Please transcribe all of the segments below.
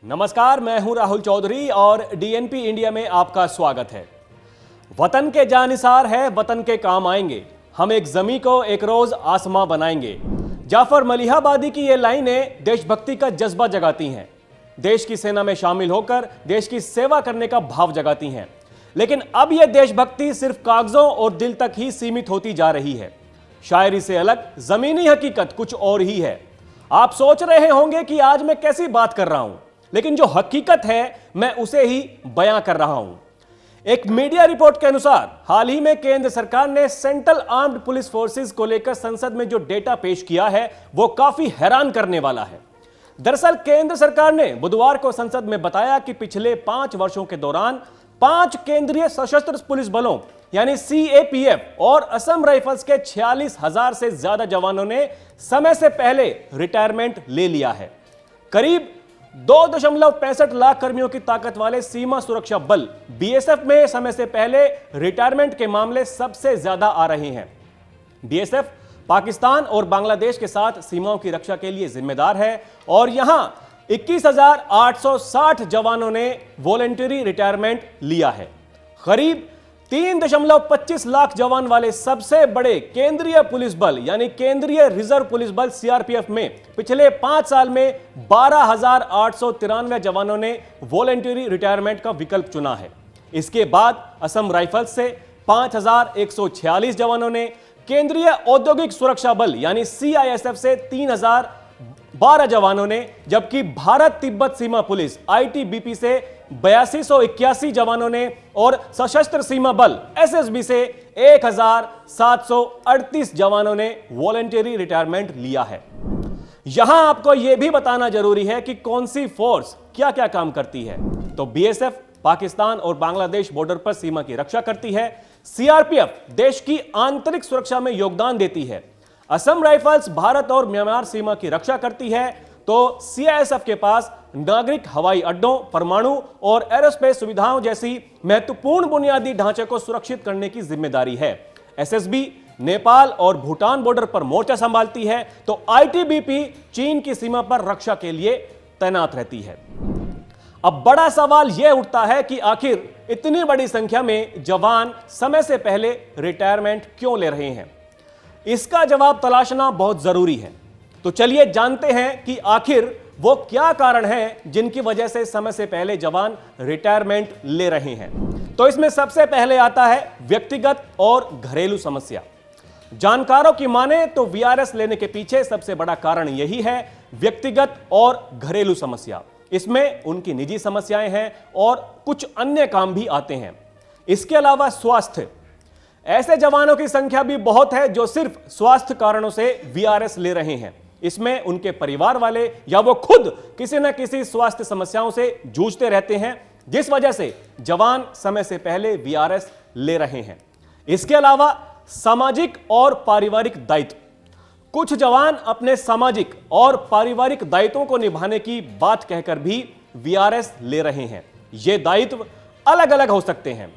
नमस्कार, मैं हूं राहुल चौधरी और डीएनपी इंडिया में आपका स्वागत है। वतन के जानिसार है, वतन के काम आएंगे, हम एक जमी को एक रोज आसमां बनाएंगे। जाफर मलिहाबादी की ये लाइनें देशभक्ति का जज्बा जगाती हैं, देश की सेना में शामिल होकर देश की सेवा करने का भाव जगाती हैं। लेकिन अब यह देशभक्ति सिर्फ कागजों और दिल तक ही सीमित होती जा रही है। शायरी से अलग जमीनी हकीकत कुछ और ही है। आप सोच रहे होंगे कि आज मैं कैसी बात कर रहा हूं, लेकिन जो हकीकत है मैं उसे ही बयां कर रहा हूं। एक मीडिया रिपोर्ट के अनुसार हाल ही में केंद्र सरकार ने सेंट्रल आर्म्ड पुलिस फोर्सेस को लेकर संसद में जो डेटा पेश किया है वो काफी हैरान करने वाला है। दरअसल केंद्र सरकार ने बुधवार को संसद में बताया कि पिछले 5 वर्षों के दौरान 5 केंद्रीय सशस्त्र पुलिस बलों यानी सीएपीएफ और असम राइफल्स के 46,000 से ज्यादा जवानों ने समय से पहले रिटायरमेंट ले लिया है। करीब 2.65 लाख कर्मियों की ताकत वाले सीमा सुरक्षा बल बीएसएफ में समय से पहले रिटायरमेंट के मामले सबसे ज्यादा आ रहे हैं। बीएसएफ पाकिस्तान और बांग्लादेश के साथ सीमाओं की रक्षा के लिए जिम्मेदार है और यहां 21,860 जवानों ने वॉलंटरी रिटायरमेंट लिया है। करीब 3.25 लाख जवान वाले सबसे बड़े केंद्रीय पुलिस बल यानी केंद्रीय रिजर्व पुलिस बल सीआरपीएफ में पिछले 5 साल में 12,893 जवानों ने वॉलंटरी रिटायरमेंट का विकल्प चुना है। इसके बाद असम राइफल्स से 5,146 जवानों ने, केंद्रीय औद्योगिक सुरक्षा बल यानी सीआईएसएफ से 3,012 जवानों ने, जबकि भारत तिब्बत सीमा पुलिस आईटीबीपी से 8281 जवानों ने और सशस्त्र सीमा बल एसएसबी से 1,738 जवानों ने वॉलंटरी रिटायरमेंट लिया है। यहां आपको यह भी बताना जरूरी है कि कौन सी फोर्स क्या क्या काम करती है। तो बीएसएफ पाकिस्तान और बांग्लादेश बॉर्डर पर सीमा की रक्षा करती है, सीआरपीएफ देश की आंतरिक सुरक्षा में योगदान देती है, असम राइफल्स भारत और म्यांमार सीमा की रक्षा करती है, तो सीआईएसएफ के पास नागरिक हवाई अड्डों, परमाणु और एरोस्पेस सुविधाओं जैसी महत्वपूर्ण बुनियादी ढांचे को सुरक्षित करने की जिम्मेदारी है। एसएसबी नेपाल और भूटान बॉर्डर पर मोर्चा संभालती है, तो आईटीबीपी चीन की सीमा पर रक्षा के लिए तैनात रहती है। अब बड़ा सवाल यह उठता है कि आखिर इतनी बड़ी संख्या में जवान समय से पहले रिटायरमेंट क्यों ले रहे हैं। इसका जवाब तलाशना बहुत जरूरी है। तो चलिए जानते हैं कि आखिर वो क्या कारण हैं जिनकी वजह से समय से पहले जवान रिटायरमेंट ले रहे हैं। तो इसमें सबसे पहले आता है व्यक्तिगत और घरेलू समस्या। जानकारों की माने तो वीआरएस लेने के पीछे सबसे बड़ा कारण यही है, व्यक्तिगत और घरेलू समस्या। इसमें उनकी निजी समस्याएं हैं और कुछ अन्य काम भी आते हैं। इसके अलावा स्वास्थ्य, ऐसे जवानों की संख्या भी बहुत है जो सिर्फ स्वास्थ्य कारणों से वीआरएस ले रहे हैं। इसमें उनके परिवार वाले या वो खुद किसी न किसी स्वास्थ्य समस्याओं से जूझते रहते हैं, जिस वजह से जवान समय से पहले वीआरएस ले रहे हैं। इसके अलावा सामाजिक और पारिवारिक दायित्व, कुछ जवान अपने सामाजिक और पारिवारिक दायित्वों को निभाने की बात कहकर भी वीआरएस ले रहे हैं। ये दायित्व अलग अलग हो सकते हैं।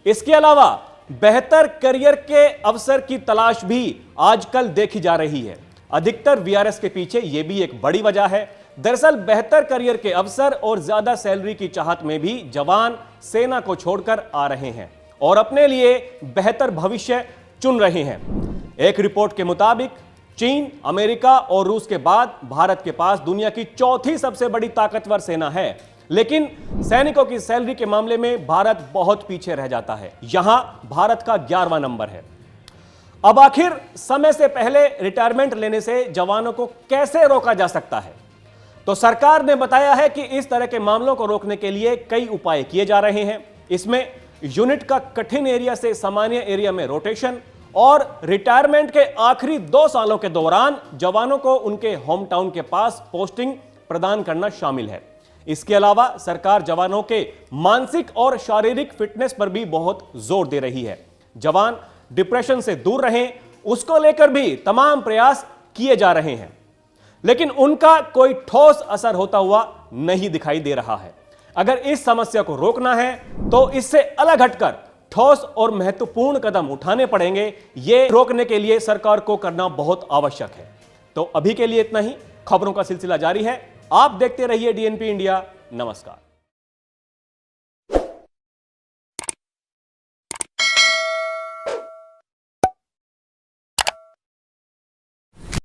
इसके अलावा बेहतर करियर के अवसर की तलाश भी आजकल देखी जा रही है। अधिकतर वीआरएस के पीछे यह भी एक बड़ी वजह है। दरअसल बेहतर करियर के अवसर और ज्यादा सैलरी की चाहत में भी जवान सेना को छोड़कर आ रहे हैं और अपने लिए बेहतर भविष्य चुन रहे हैं। एक रिपोर्ट के मुताबिक चीन, अमेरिका और रूस के बाद भारत के पास दुनिया की 4थी सबसे बड़ी ताकतवर सेना है, लेकिन सैनिकों की सैलरी के मामले में भारत बहुत पीछे रह जाता है। यहां भारत का 11वां नंबर है। अब आखिर समय से पहले रिटायरमेंट लेने से जवानों को कैसे रोका जा सकता है। तो सरकार ने बताया है कि इस तरह के मामलों को रोकने के लिए कई उपाय किए जा रहे हैं। इसमें यूनिट का कठिन एरिया से सामान्य एरिया में रोटेशन और रिटायरमेंट के आखिरी 2 सालों के दौरान जवानों को उनके होम टाउन के पास पोस्टिंग प्रदान करना शामिल है। इसके अलावा सरकार जवानों के मानसिक और शारीरिक फिटनेस पर भी बहुत जोर दे रही है। जवान डिप्रेशन से दूर रहें, उसको लेकर भी तमाम प्रयास किए जा रहे हैं, लेकिन उनका कोई ठोस असर होता हुआ नहीं दिखाई दे रहा है। अगर इस समस्या को रोकना है तो इससे अलग हटकर ठोस और महत्वपूर्ण कदम उठाने पड़ेंगे। ये रोकने के लिए सरकार को करना बहुत आवश्यक है। तो अभी के लिए इतना ही। खबरों का सिलसिला जारी है, आप देखते रहिए डीएनपी इंडिया। नमस्कार।